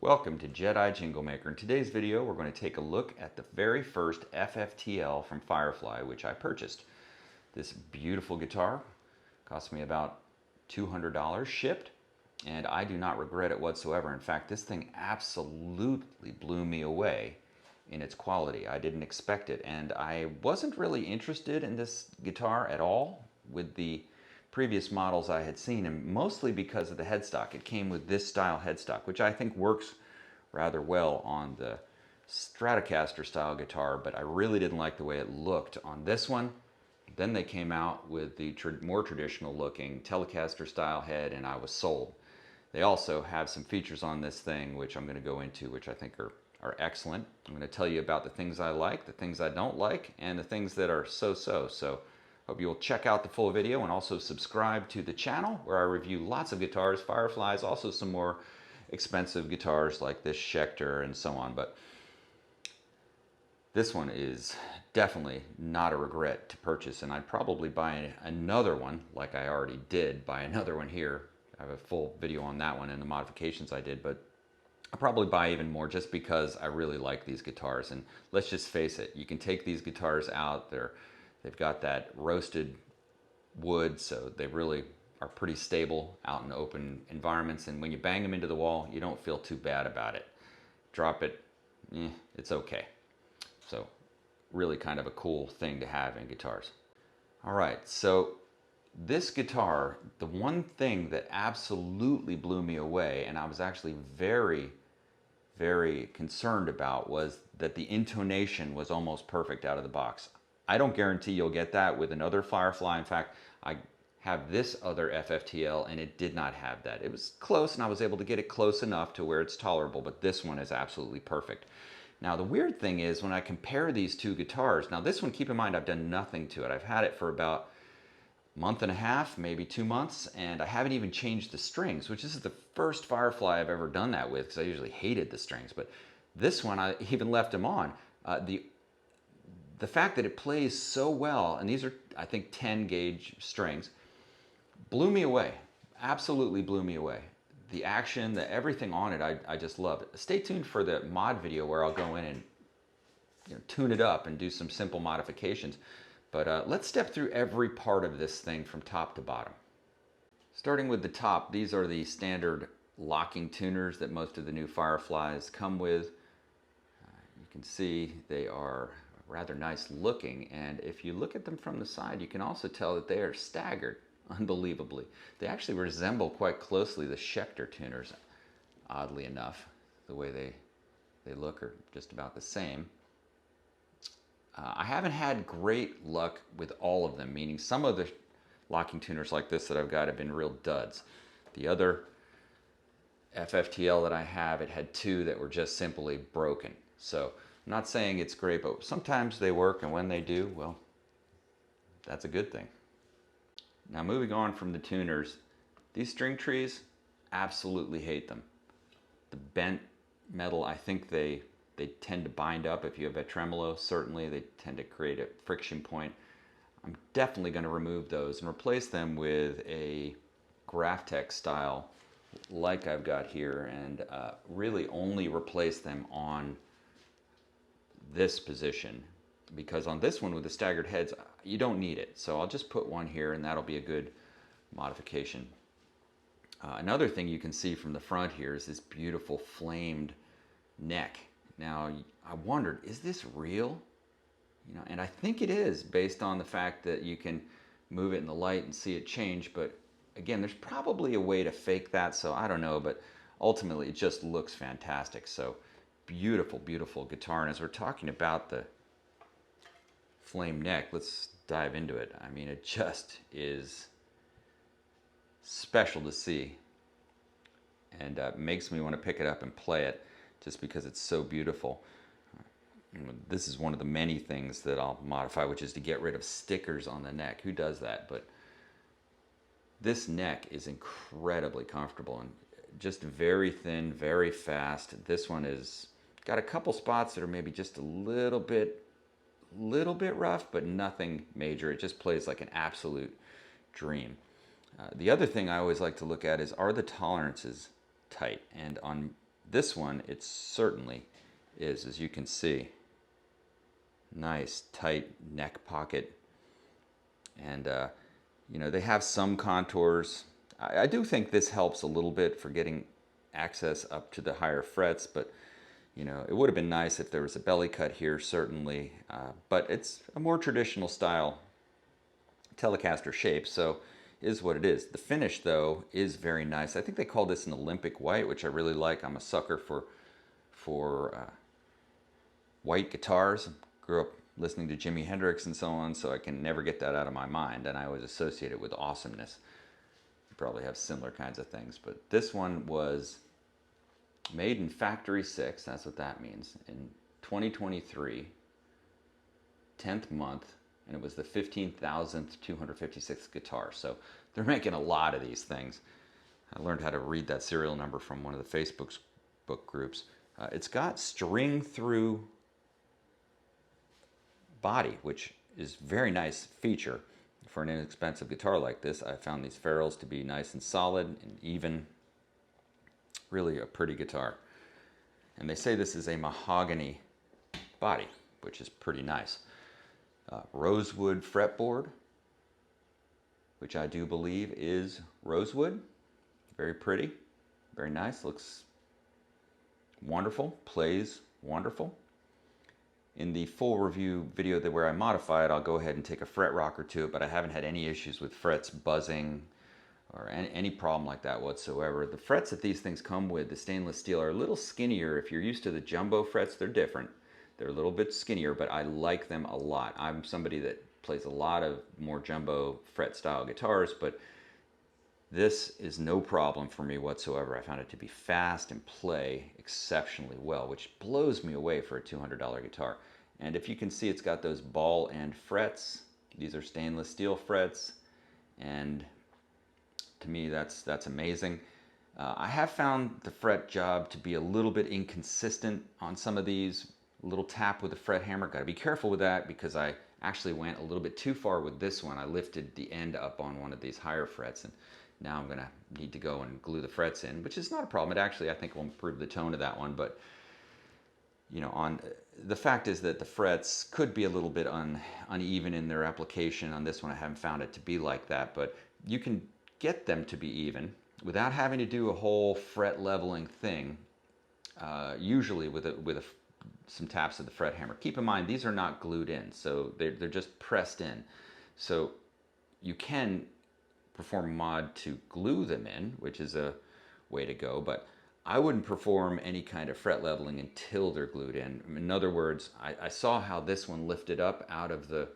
Welcome to Jedi Jingle Maker. In today's video, we're going to take a look at the very first FFTL from Firefly, which I purchased. This beautiful guitar cost me about $200 shipped, and I do not regret it whatsoever. In fact, this thing absolutely blew me away in its quality. I didn't expect it, and I wasn't really interested in this guitar at all with the previous models I had seen, and mostly because of the headstock. It came with this style headstock, which I think works rather well on the Telecaster style guitar, but I really didn't like the way it looked on this one. Then they came out with the more traditional looking Telecaster style head, and I was sold. They also have some features on this thing which I'm going to go into, which I think are excellent. I'm going to tell you about the things I like, the things I don't like, and the things that are so-so. So hope you'll check out the full video and also subscribe to the channel where I review lots of guitars, Fireflies, also some more expensive guitars like this Schecter and so on. But this one is definitely not a regret to purchase, and I'd probably buy another one, like I already did buy another one here. I have a full video on that one and the modifications I did, but I'll probably buy even more just because I really like these guitars. And let's just face it, you can take these guitars out, they've got that roasted wood, so they really are pretty stable out in open environments, and when you bang them into the wall, you don't feel too bad about it. Drop it, it's okay. So really kind of a cool thing to have in guitars. All right, so this guitar, the one thing that absolutely blew me away, and I was actually very concerned about, was that the intonation was almost perfect out of the box. I don't guarantee you'll get that with another Firefly. In fact, I have this other FFTL and it did not have that. It was close, and I was able to get it close enough to where it's tolerable, but this one is absolutely perfect. Now the weird thing is when I compare these two guitars, now this one, keep in mind, I've done nothing to it. I've had it for about a month and a half, maybe 2 months, and I haven't even changed the strings, which this is the first Firefly I've ever done that with, because I usually hated the strings. But this one, I even left them on. The fact that it plays so well, and these are, I think, 10 gauge strings, blew me away. Absolutely blew me away. The action, everything on it, I just loved it. Stay tuned for the mod video where I'll go in and tune it up and do some simple modifications. But let's step through every part of this thing from top to bottom. Starting with the top, these are the standard locking tuners that most of the new Fireflies come with. You can see they are rather nice looking, and if you look at them from the side, you can also tell that they are staggered unbelievably. They actually resemble quite closely the Schecter tuners, oddly enough. The way they look are just about the same. I haven't had great luck with all of them, meaning some of the locking tuners like this that I've got have been real duds. The other FFTL that I have, it had two that were just simply broken. So I'm not saying it's great, but sometimes they work, and when they do, well, that's a good thing. Now moving on from the tuners, these string trees, absolutely hate them. The bent metal, I think they tend to bind up if you have a tremolo. Certainly they tend to create a friction point. I'm definitely going to remove those and replace them with a Graphtec style like I've got here, and really only replace them on this position, because on this one with the staggered heads, you don't need it. So I'll just put one here, and that'll be a good modification. Another thing you can see from the front here is this beautiful flamed neck. Now I wondered, is this real? And I think it is, based on the fact that you can move it in the light and see it change. But again, there's probably a way to fake that, so I don't know, but ultimately it just looks fantastic. So beautiful guitar. And as we're talking about the flame neck, let's dive into it. I mean, it just is special to see, and makes me want to pick it up and play it just because it's so beautiful. This is one of the many things that I'll modify, which is to get rid of stickers on the neck. Who does that? But this neck is incredibly comfortable and just very thin, very fast. This one is got a couple spots that are maybe just a little bit rough, but nothing major. It just plays like an absolute dream. The other thing I always like to look at is, are the tolerances tight? And on this one, it certainly is, as you can see. Nice tight neck pocket, and you know, they have some contours. I do think this helps a little bit for getting access up to the higher frets, but you know, it would have been nice if there was a belly cut here, certainly, but it's a more traditional style Telecaster shape, so is what it is. The finish, though, is very nice. I think they call this an Olympic white, which I really like. I'm a sucker for white guitars. Grew up listening to Jimi Hendrix and so on, so I can never get that out of my mind, and I always associate it with awesomeness. You probably have similar kinds of things, but this one was made in Factory 6, that's what that means, in 2023, 10th month, and it was the 15,000th 256th guitar. So they're making a lot of these things. I learned how to read that serial number from one of the Facebook book groups. It's got string through body, which is a very nice feature for an inexpensive guitar like this. I found these ferrules to be nice and solid and even. Really a pretty guitar. And they say this is a mahogany body, which is pretty nice. Rosewood fretboard, which I do believe is rosewood. Very pretty, very nice, looks wonderful, plays wonderful. In the full review video where I modify it, I'll go ahead and take a fret rocker to it, but I haven't had any issues with frets buzzing or any problem like that whatsoever. The frets that these things come with, the stainless steel, are a little skinnier. If you're used to the jumbo frets, they're different. They're a little bit skinnier, but I like them a lot. I'm somebody that plays a lot of more jumbo fret style guitars, but this is no problem for me whatsoever. I found it to be fast and play exceptionally well, which blows me away for a $200 guitar. And if you can see, it's got those ball end frets. These are stainless steel frets, and to me, that's amazing. I have found the fret job to be a little bit inconsistent on some of these. A little tap with a fret hammer. Got to be careful with that because I actually went a little bit too far with this one. I lifted the end up on one of these higher frets, and now I'm going to need to go and glue the frets in, which is not a problem. It actually, I think, will improve the tone of that one. But you know, the fact is that the frets could be a little bit uneven in their application. On this one, I haven't found it to be like that, but you can get them to be even without having to do a whole fret leveling thing, usually with some taps of the fret hammer. Keep in mind, these are not glued in, so they're just pressed in. So you can perform a mod to glue them in, which is a way to go, but I wouldn't perform any kind of fret leveling until they're glued in. In other words, I saw how this one lifted up out of the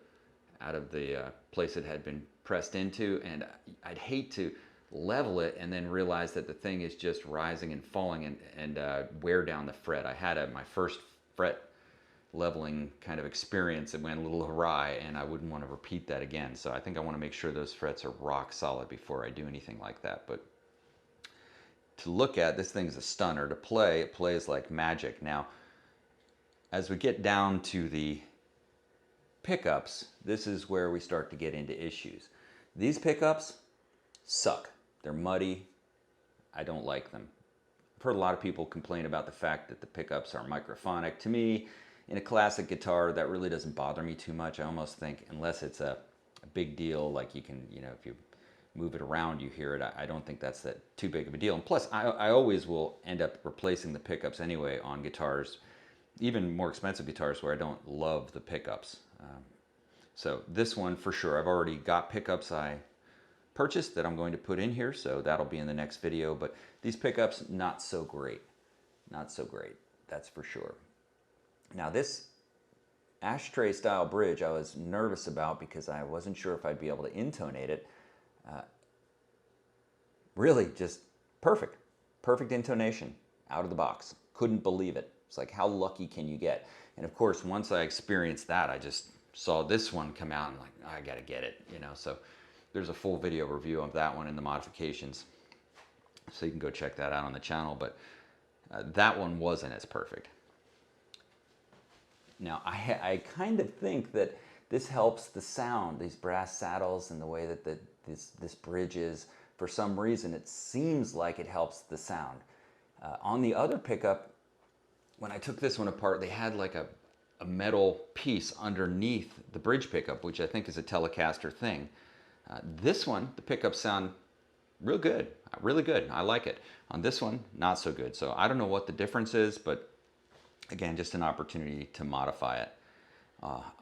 place it had been pressed into, and I'd hate to level it and then realize that the thing is just rising and falling and wear down the fret. I had my first fret leveling kind of experience. It went a little awry, and I wouldn't want to repeat that again. So I think I want to make sure those frets are rock solid before I do anything like that. But to look at, this thing's a stunner. To play, it plays like magic. Now, as we get down to the pickups, this is where we start to get into issues. These pickups suck. They're muddy. I don't like them. I've heard a lot of people complain about the fact that the pickups are microphonic. To me, in a classic guitar, that really doesn't bother me too much. I almost think, unless it's a big deal, like you can, you know, if you move it around, you hear it. I don't think that's too big of a deal. And plus, I always will end up replacing the pickups anyway on guitars, even more expensive guitars where I don't love the pickups. So this one for sure, I've already got pickups I purchased that I'm going to put in here, so that'll be in the next video. But these pickups, not so great. Not so great, that's for sure. Now this ashtray style bridge I was nervous about because I wasn't sure if I'd be able to intonate it. Really just perfect. Perfect intonation out of the box. Couldn't believe it. It's like, how lucky can you get? And of course, once I experienced that, I just saw this one come out and like, I gotta get it, you know. So there's a full video review of that one and the modifications. So you can go check that out on the channel, but that one wasn't as perfect. Now, I kind of think that this helps the sound, these brass saddles and the way that this bridge is. For some reason, it seems like it helps the sound. On the other pickup, when I took this one apart, they had like a metal piece underneath the bridge pickup, which I think is a Telecaster thing. This one, the pickups sound real good, really good. I like it. On this one, not so good. So I don't know what the difference is, but again, just an opportunity to modify it.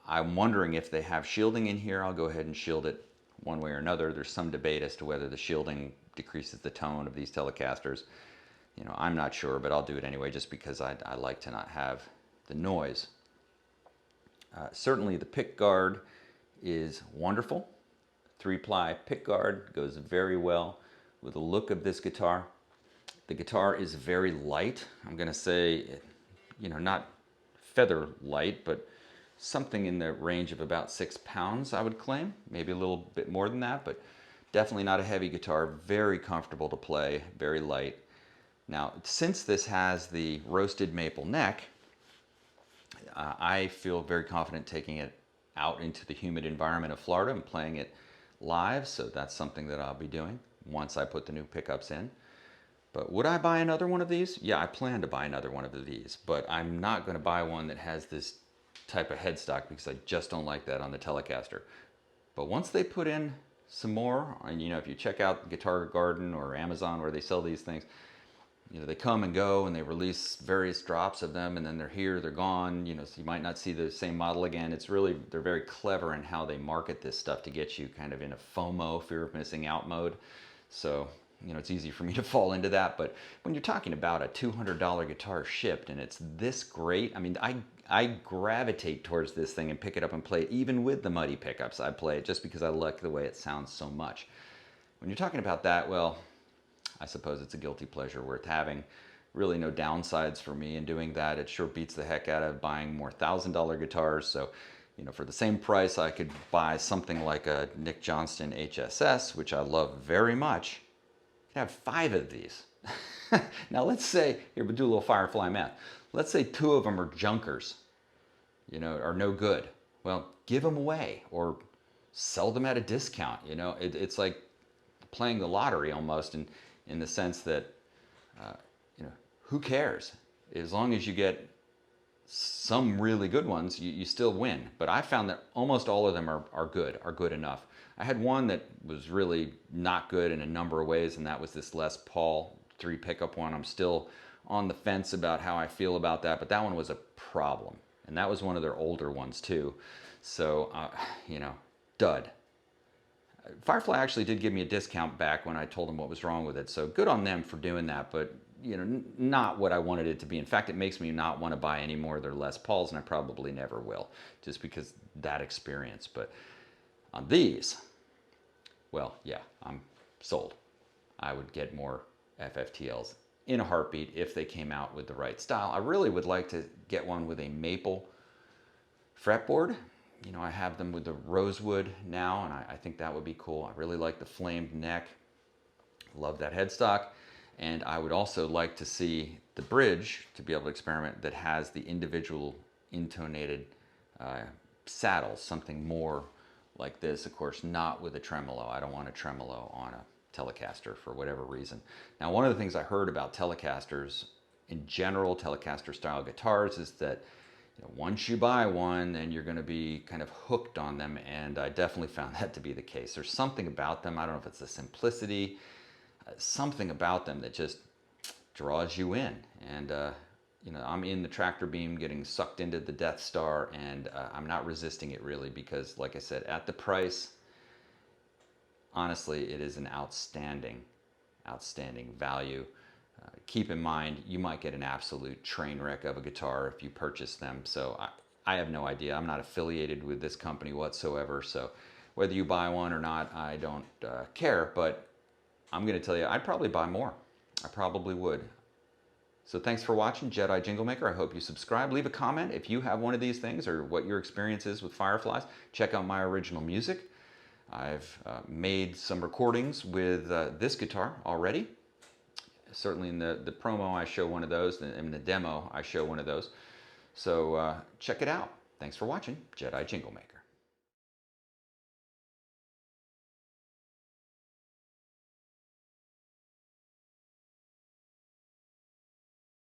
I'm wondering if they have shielding in here. I'll go ahead and shield it one way or another. There's some debate as to whether the shielding decreases the tone of these Telecasters. You know, I'm not sure, but I'll do it anyway just because I like to not have the noise. Certainly the pick guard is wonderful. 3-ply pick guard goes very well with the look of this guitar. The guitar is very light. I'm going to say, you know, not feather light, but something in the range of about 6 pounds, I would claim. Maybe a little bit more than that, but definitely not a heavy guitar. Very comfortable to play, very light. Now, since this has the roasted maple neck, I feel very confident taking it out into the humid environment of Florida and playing it live, so that's something that I'll be doing once I put the new pickups in. But would I buy another one of these? Yeah, I plan to buy another one of these, but I'm not going to buy one that has this type of headstock because I just don't like that on the Telecaster. But once they put in some more, and you know, if you check out Guitar Garden or Amazon where they sell these things, you know, they come and go and they release various drops of them, and then they're here, they're gone, you know, so you might not see the same model again. It's really, they're very clever in how they market this stuff to get you kind of in a FOMO, fear of missing out mode. So, you know, it's easy for me to fall into that. But when you're talking about a $200 guitar shipped and it's this great, I mean, I gravitate towards this thing and pick it up and play it. Even with the muddy pickups, I play it just because I like the way it sounds so much. When you're talking about that, well, I suppose it's a guilty pleasure worth having. Really no downsides for me in doing that. It sure beats the heck out of buying more $1,000 guitars. So, you know, for the same price, I could buy something like a Nick Johnston HSS, which I love very much. I could have 5 of these. Now let's say, here, we'll do a little Firefly math. Let's say 2 of them are junkers, you know, are no good. Well, give them away or sell them at a discount. You know, it's like playing the lottery almost in the sense that, you know, who cares? As long as you get some really good ones, you still win. But I found that almost all of them are good enough. I had one that was really not good in a number of ways, and that was this Les Paul 3 pickup one. I'm still on the fence about how I feel about that, but that one was a problem. And that was one of their older ones too. So, you know, dud. Firefly actually did give me a discount back when I told them what was wrong with it. So good on them for doing that, but you know, not what I wanted it to be. In fact, it makes me not want to buy any more of their Les Pauls, and I probably never will, just because that experience. But on these, well, yeah, I'm sold. I would get more FFTLs in a heartbeat if they came out with the right style. I really would like to get one with a maple fretboard. You know, I have them with the rosewood now, and I think that would be cool. I really like the flamed neck. Love that headstock. And I would also like to see the bridge, to be able to experiment, that has the individual intonated saddles, something more like this. Of course, not with a tremolo. I don't want a tremolo on a Telecaster for whatever reason. Now, one of the things I heard about Telecasters in general, Telecaster style guitars, is that you know, once you buy one, then you're going to be kind of hooked on them, and I definitely found that to be the case. There's something about them, I don't know if it's the simplicity, something about them that just draws you in. And you know, I'm in the tractor beam getting sucked into the Death Star, and I'm not resisting it really, because like I said, at the price, honestly, it is an outstanding value. Keep in mind, you might get an absolute train wreck of a guitar if you purchase them. So I have no idea. I'm not affiliated with this company whatsoever. So whether you buy one or not, I don't care. But I'm going to tell you, I'd probably buy more. I probably would. So thanks for watching Jedi Jingle Maker. I hope you subscribe. Leave a comment if you have one of these things or what your experience is with Fireflies. Check out my original music. I've made some recordings with this guitar already. Certainly in the promo I show one of those, in the demo I show one of those. So check it out. Thanks for watching Jedi Jingle Maker.